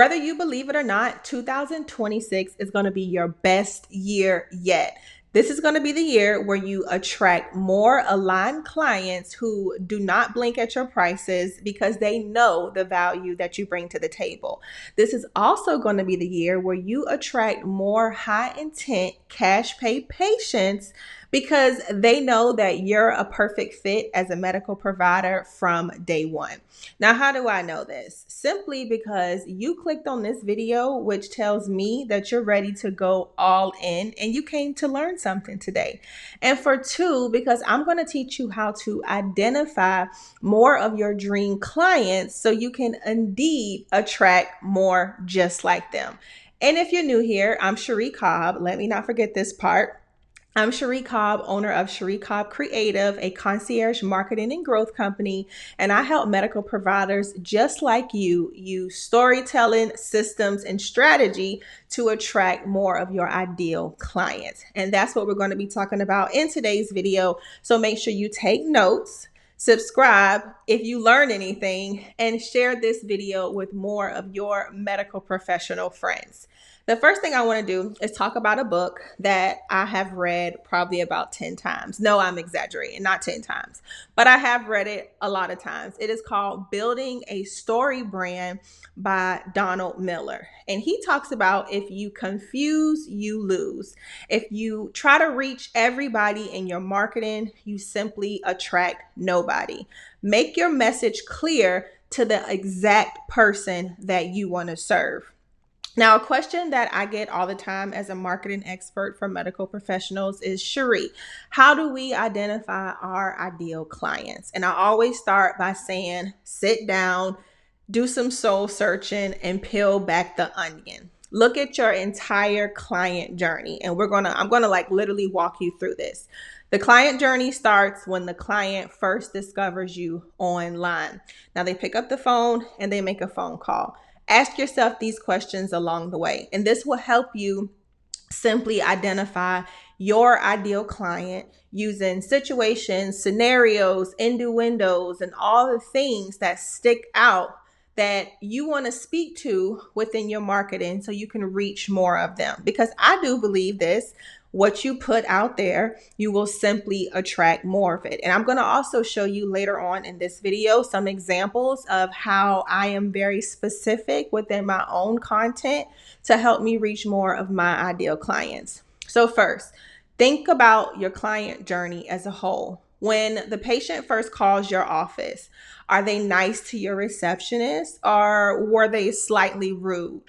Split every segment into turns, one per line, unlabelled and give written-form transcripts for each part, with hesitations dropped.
Whether you believe it or not, 2026 is going to be your best year yet. This is going to be the year where you attract more aligned clients who do not blink at your prices because they know the value that you bring to the table. This is also going to be the year where you attract more high intent cash pay patients because they know that you're a perfect fit as a medical provider from day one. Now, how do I know this? Simply because you clicked on this video, which tells me that you're ready to go all in and you came to learn something today. And for two, because I'm going to teach you how to identify more of your dream clients so you can indeed attract more just like them. And if you're new here, I'm Cherie Cobb. Let me not forget this part. I'm Cherie Cobb, owner of Cherie Cobb Creative, a concierge marketing and growth company, and I help medical providers just like you use storytelling, systems, and strategy to attract more of your ideal clients. And that's what we're going to be talking about in today's video. So make sure you take notes, subscribe if you learn anything, and share this video with more of your medical professional friends. The first thing I want to do is talk about a book that I have read probably about 10 times. No, I'm exaggerating, not 10 times, but I have read it a lot of times. It is called Building a Story Brand by Donald Miller. And he talks about if you confuse, you lose. If you try to reach everybody in your marketing, you simply attract nobody. Make your message clear to the exact person that you want to serve. Now, a question that I get all the time as a marketing expert for medical professionals is, Cherie, how do we identify our ideal clients? And I always start by saying, sit down, do some soul searching, and peel back the onion. Look at your entire client journey. And I'm gonna like literally walk you through this. The client journey starts when the client first discovers you online. Now they pick up the phone and they make a phone call. Ask yourself these questions along the way, and this will help you simply identify your ideal client using situations, scenarios, innuendos, and all the things that stick out that you want to speak to within your marketing so you can reach more of them. Because I do believe this. What you put out there, you will simply attract more of it. And I'm going to also show you later on in this video some examples of how I am very specific within my own content to help me reach more of my ideal clients. So first, think about your client journey as a whole. When the patient first calls your office, are they nice to your receptionist or were they slightly rude?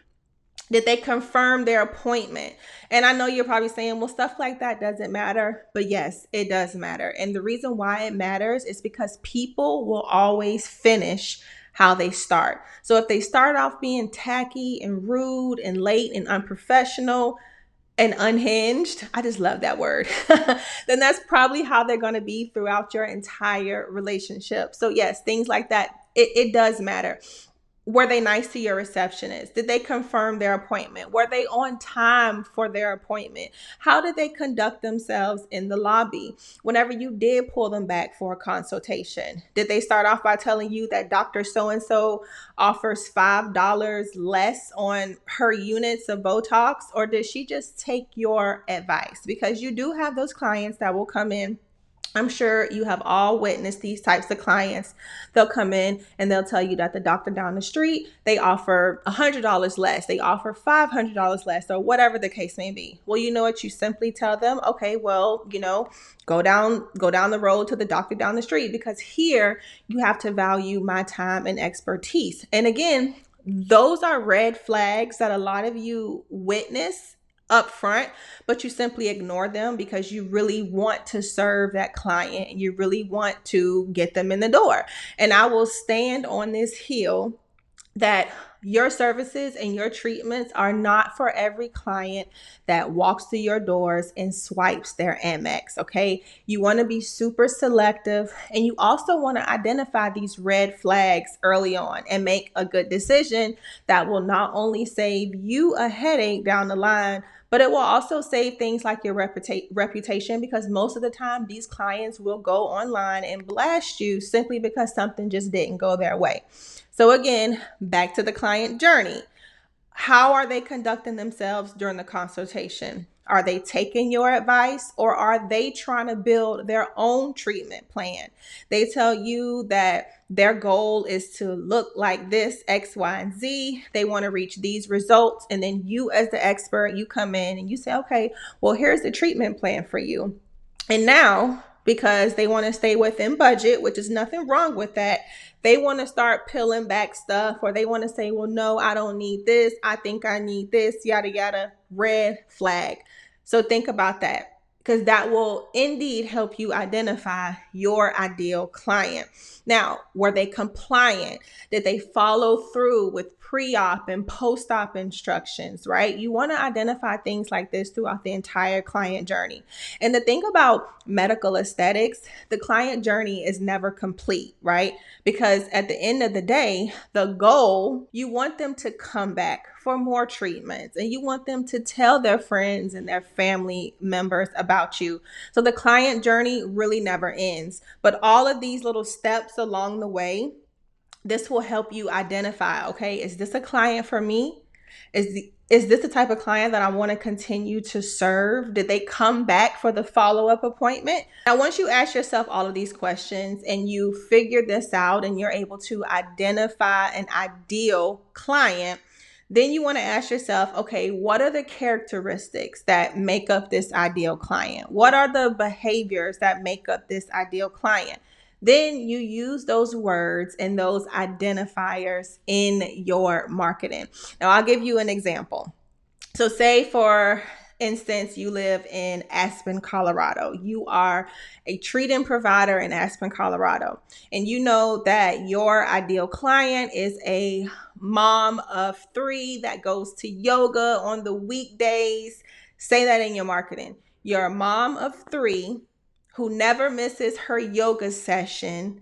Did they confirm their appointment? And I know you're probably saying, well, stuff like that doesn't matter. But yes, it does matter. And the reason why it matters is because people will always finish how they start. So if they start off being tacky and rude and late and unprofessional and unhinged, I just love that word, then that's probably how they're going to be throughout your entire relationship. So yes, things like that, it does matter. Were they nice to your receptionist? Did they confirm their appointment? Were they on time for their appointment? How did they conduct themselves in the lobby whenever you did pull them back for a consultation? Did they start off by telling you that Dr. So-and-so offers $5 less on her units of Botox? Or did she just take your advice? Because you do have those clients that will come in. I'm sure you have all witnessed these types of clients. They'll come in and they'll tell you that the doctor down the street, they offer $100 less. They offer $500 less or whatever the case may be. Well, you know what? You simply tell them, okay, well, go down the road to the doctor down the street because here you have to value my time and expertise. And again, those are red flags that a lot of you witness up front, but you simply ignore them because you really want to serve that client. You really want to get them in the door. And I will stand on this hill that your services and your treatments are not for every client that walks through your doors and swipes their Amex, okay? You want to be super selective, and you also want to identify these red flags early on and make a good decision that will not only save you a headache down the line, but it will also save things like your reputation, because most of the time these clients will go online and blast you simply because something just didn't go their way. So again, back to the client journey. How are they conducting themselves during the consultation? Are they taking your advice, or are they trying to build their own treatment plan? They tell you that their goal is to look like this, X, Y, and Z. They want to reach these results. And then you, as the expert, you come in and you say, okay, well, here's the treatment plan for you. And now, because they want to stay within budget, which is nothing wrong with that, they want to start peeling back stuff, or they want to say, well, no, I don't need this. I think I need this, yada, yada, red flag. So think about that, because that will indeed help you identify your ideal client. Now, were they compliant? Did they follow through with pre-op and post-op instructions, right? You want to identify things like this throughout the entire client journey. And the thing about medical aesthetics, the client journey is never complete, right? Because at the end of the day, the goal, you want them to come back for more treatments, and you want them to tell their friends and their family members about you. So the client journey really never ends. But all of these little steps along the way, this will help you identify, okay, is this a client for me? Is this the type of client that I want to continue to serve? Did they come back for the follow-up appointment? Now, once you ask yourself all of these questions and you figure this out and you're able to identify an ideal client, then you want to ask yourself, okay, what are the characteristics that make up this ideal client? What are the behaviors that make up this ideal client? Then you use those words and those identifiers in your marketing. Now, I'll give you an example. So say, for instance, you live in Aspen, Colorado. You are a treat-in provider in Aspen, Colorado. And you know that your ideal client is a mom of 3 that goes to yoga on the weekdays. Say that in your marketing. You're a mom of 3 who never misses her yoga session,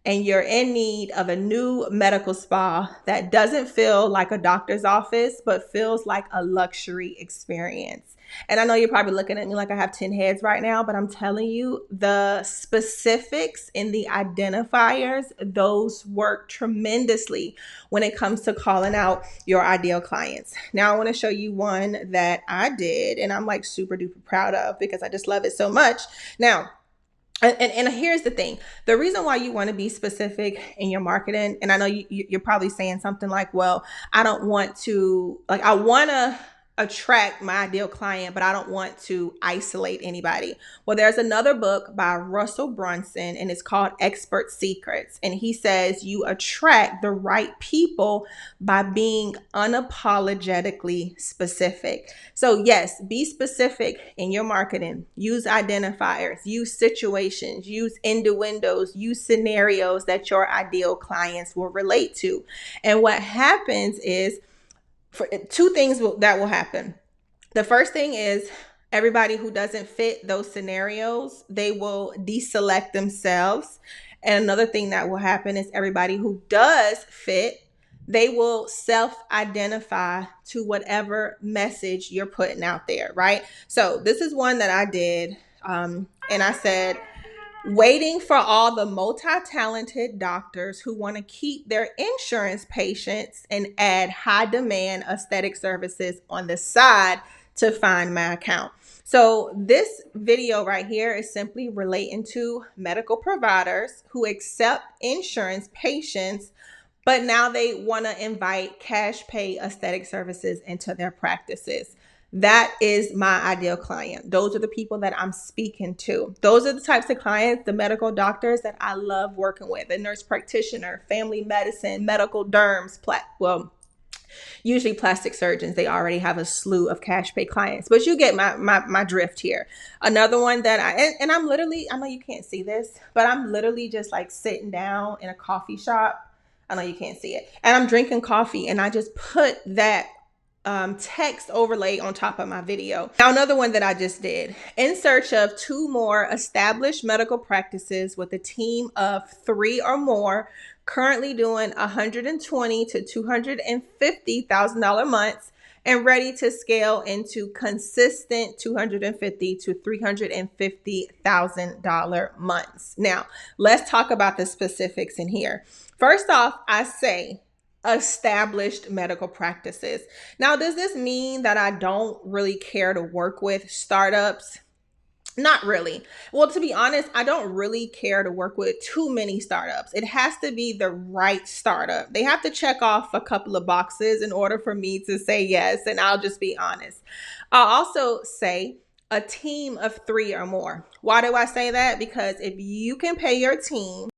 and you're in need of a new medical spa that doesn't feel like a doctor's office, but feels like a luxury experience. And I know you're probably looking at me like I have 10 heads right now, but I'm telling you, the specifics and the identifiers, those work tremendously when it comes to calling out your ideal clients. Now, I want to show you one that I did, and I'm like super duper proud of because I just love it so much. Now, and here's the thing. The reason why you want to be specific in your marketing, and I know you're probably saying something like, well, I don't want to, like, I want to attract my ideal client, but I don't want to isolate anybody. Well, there's another book by Russell Brunson, and it's called Expert Secrets. And he says you attract the right people by being unapologetically specific. So yes, be specific in your marketing. Use identifiers, use situations, use innuendos, use scenarios that your ideal clients will relate to. And what happens is, for 2 things that will happen. The first thing is, everybody who doesn't fit those scenarios, they will deselect themselves. And another thing that will happen is, everybody who does fit, they will self-identify to whatever message you're putting out there, right? So this is one that I did. And I said, waiting for all the multi-talented doctors who want to keep their insurance patients and add high-demand aesthetic services on the side to find my account. So this video right here is simply relating to medical providers who accept insurance patients, but now they want to invite cash pay aesthetic services into their practices. That is my ideal client. Those are the people that I'm speaking to. Those are the types of clients, the medical doctors that I love working with, a nurse practitioner, family medicine, medical derms, usually plastic surgeons. They already have a slew of cash pay clients, but you get my drift here. Another one that I'm literally, I know you can't see this, but I'm literally just like sitting down in a coffee shop. I know you can't see it. And I'm drinking coffee, and I just put that text overlay on top of my video. Now, another one that I just did, in search of 2 more established medical practices with a team of 3 or more, currently doing $120,000 to $250,000 months, and ready to scale into consistent $250,000 to $350,000 months. Now, let's talk about the specifics in here. First off, I say, established medical practices. Now, does this mean that I don't really care to work with startups? Not really. Well, to be honest, I don't really care to work with too many startups. It has to be the right startup. They have to check off a couple of boxes in order for me to say yes, and I'll just be honest. I'll also say a team of 3 or more. Why do I say that? Because if you can pay your team,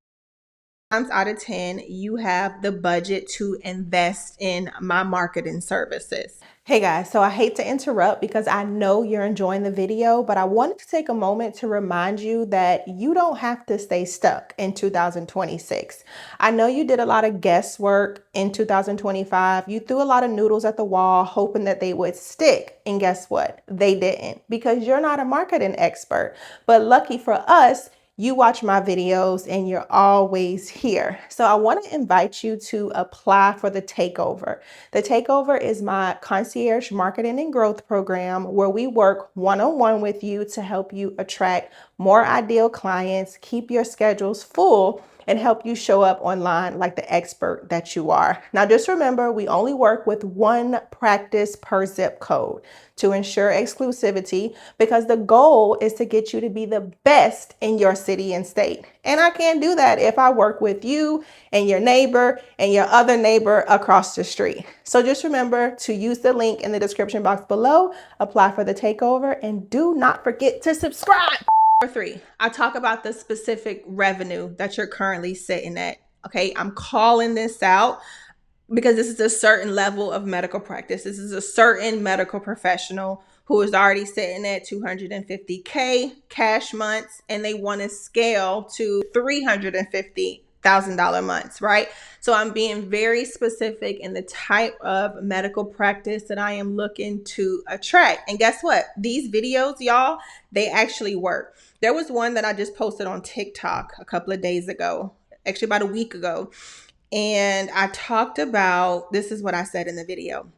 times out of 10, you have the budget to invest in my marketing services. Hey guys, so I hate to interrupt because I know you're enjoying the video, but I wanted to take a moment to remind you that you don't have to stay stuck in 2026. I know you did a lot of guesswork in 2025. You threw a lot of noodles at the wall hoping that they would stick. And guess what? They didn't, because you're not a marketing expert. But lucky for us, you watch my videos and you're always here. So I want to invite you to apply for the Takeover. The Takeover is my concierge marketing and growth program where we work one-on-one with you to help you attract more ideal clients, keep your schedules full, and help you show up online like the expert that you are. Now, just remember, we only work with 1 practice per zip code to ensure exclusivity, because the goal is to get you to be the best in your city and state. And I can't do that if I work with you and your neighbor and your other neighbor across the street. So just remember to use the link in the description box below, apply for the Takeover, and do not forget to subscribe. Number 3, I talk about the specific revenue that you're currently sitting at. Okay, I'm calling this out because this is a certain level of medical practice. This is a certain medical professional who is already sitting at 250K cash months, and they want to scale to $350,000 months, right? So I'm being very specific in the type of medical practice that I am looking to attract. And guess what? These videos, y'all, they actually work. There was one that I just posted on TikTok a couple of days ago, actually about a week ago. And I talked about, this is what I said in the video.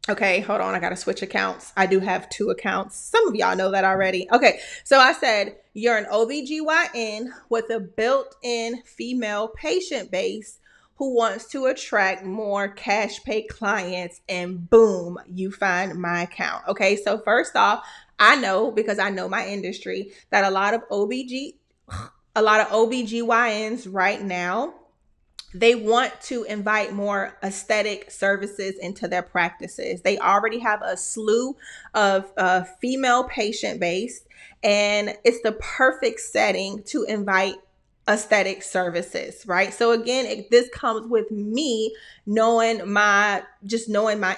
Okay, hold on. I got to switch accounts. I do have 2 accounts. Some of y'all know that already. Okay, so I said, you're an OBGYN with a built-in female patient base who wants to attract more cash pay clients, and boom, you find my account. Okay, so first off, I know, because I know my industry, that a lot of OBGYNs right now, they want to invite more aesthetic services into their practices. They already have a slew of female patient base, and it's the perfect setting to invite aesthetic services, right? So again, this comes with me knowing my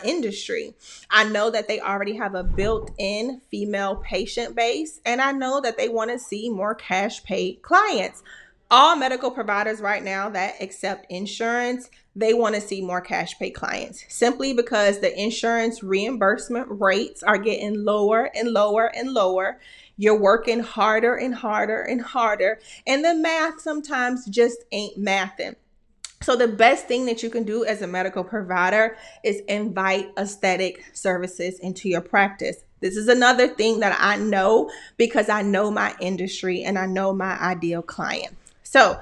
industry. I know that they already have a built-in female patient base, and I know that they want to see more cash paid clients. All medical providers right now that accept insurance, they want to see more cash pay clients, simply because the insurance reimbursement rates are getting lower and lower and lower. You're working harder and harder and harder, and the math sometimes just ain't mathing. So the best thing that you can do as a medical provider is invite aesthetic services into your practice. This is another thing that I know because I know my industry and I know my ideal client. So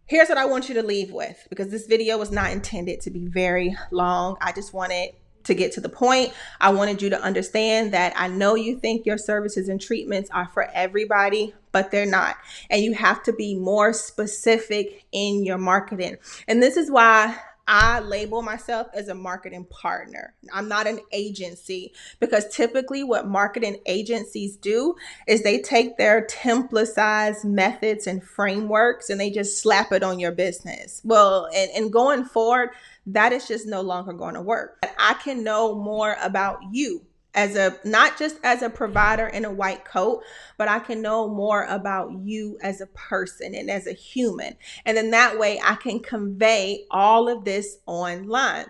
here's what I want you to leave with, because this video was not intended to be very long. I just wanted to get to the point. I wanted you to understand that I know you think your services and treatments are for everybody, but they're not. And you have to be more specific in your marketing. And this is why I label myself as a marketing partner. I'm not an agency, because typically what marketing agencies do is they take their template-sized methods and frameworks and they just slap it on your business. Well, and going forward, that is just no longer going to work. I can know more about you as not just as a provider in a white coat, but I can know more about you as a person and as a human. And then that way I can convey all of this online.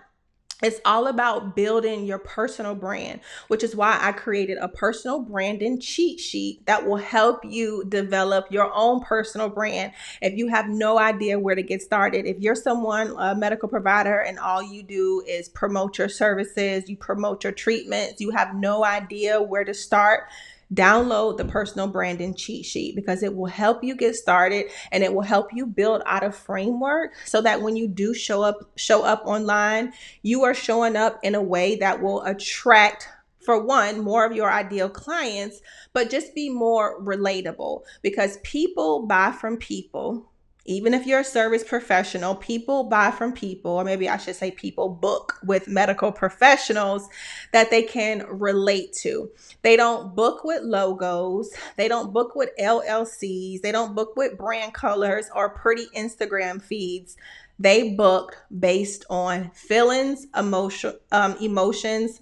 It's all about building your personal brand, which is why I created a personal branding cheat sheet that will help you develop your own personal brand. If you have no idea where to get started, if you're someone, a medical provider, and all you do is promote your services, you promote your treatments, you have no idea where to start, download the personal branding cheat sheet because it will help you get started and it will help you build out a framework so that when you do show up online, you are showing up in a way that will attract, for one, more of your ideal clients, but just be more relatable because people buy from people. Even if you're a service professional, people buy from people, or maybe I should say people book with medical professionals that they can relate to. They don't book with logos. They don't book with LLCs. They don't book with brand colors or pretty Instagram feeds. They book based on feelings, emotions,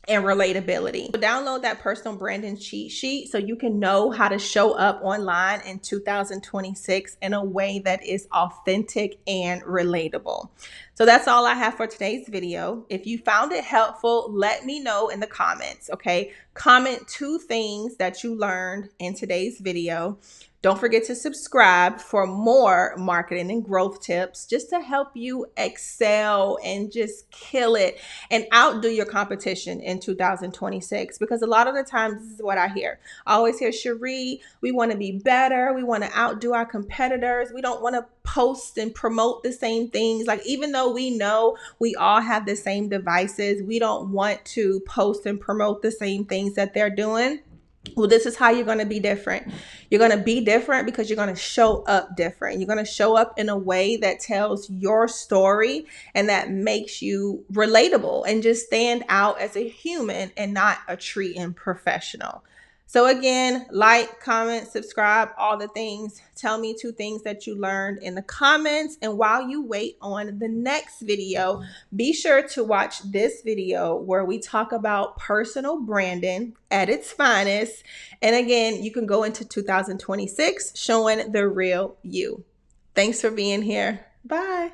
and relatability. So download that personal branding cheat sheet so you can know how to show up online in 2026 in a way that is authentic and relatable. So that's all I have for today's video. If you found it helpful, let me know in the comments, okay? Comment 2 things that you learned in today's video. Don't forget to subscribe for more marketing and growth tips just to help you excel and just kill it and outdo your competition in 2026. Because a lot of the times, this is what I hear. I always hear, Cherie, we want to be better. We want to outdo our competitors. We don't want to post and promote the same things. Like, even though we know we all have the same devices, we don't want to post and promote the same things that they're doing. Well, this is how you're going to be different. You're going to be different because you're going to show up different. You're going to show up in a way that tells your story and that makes you relatable and just stand out as a human and not a treating professional. So again, like, comment, subscribe, all the things. Tell me 2 things that you learned in the comments. And while you wait on the next video, be sure to watch this video where we talk about personal branding at its finest. And again, you can go into 2026 showing the real you. Thanks for being here. Bye.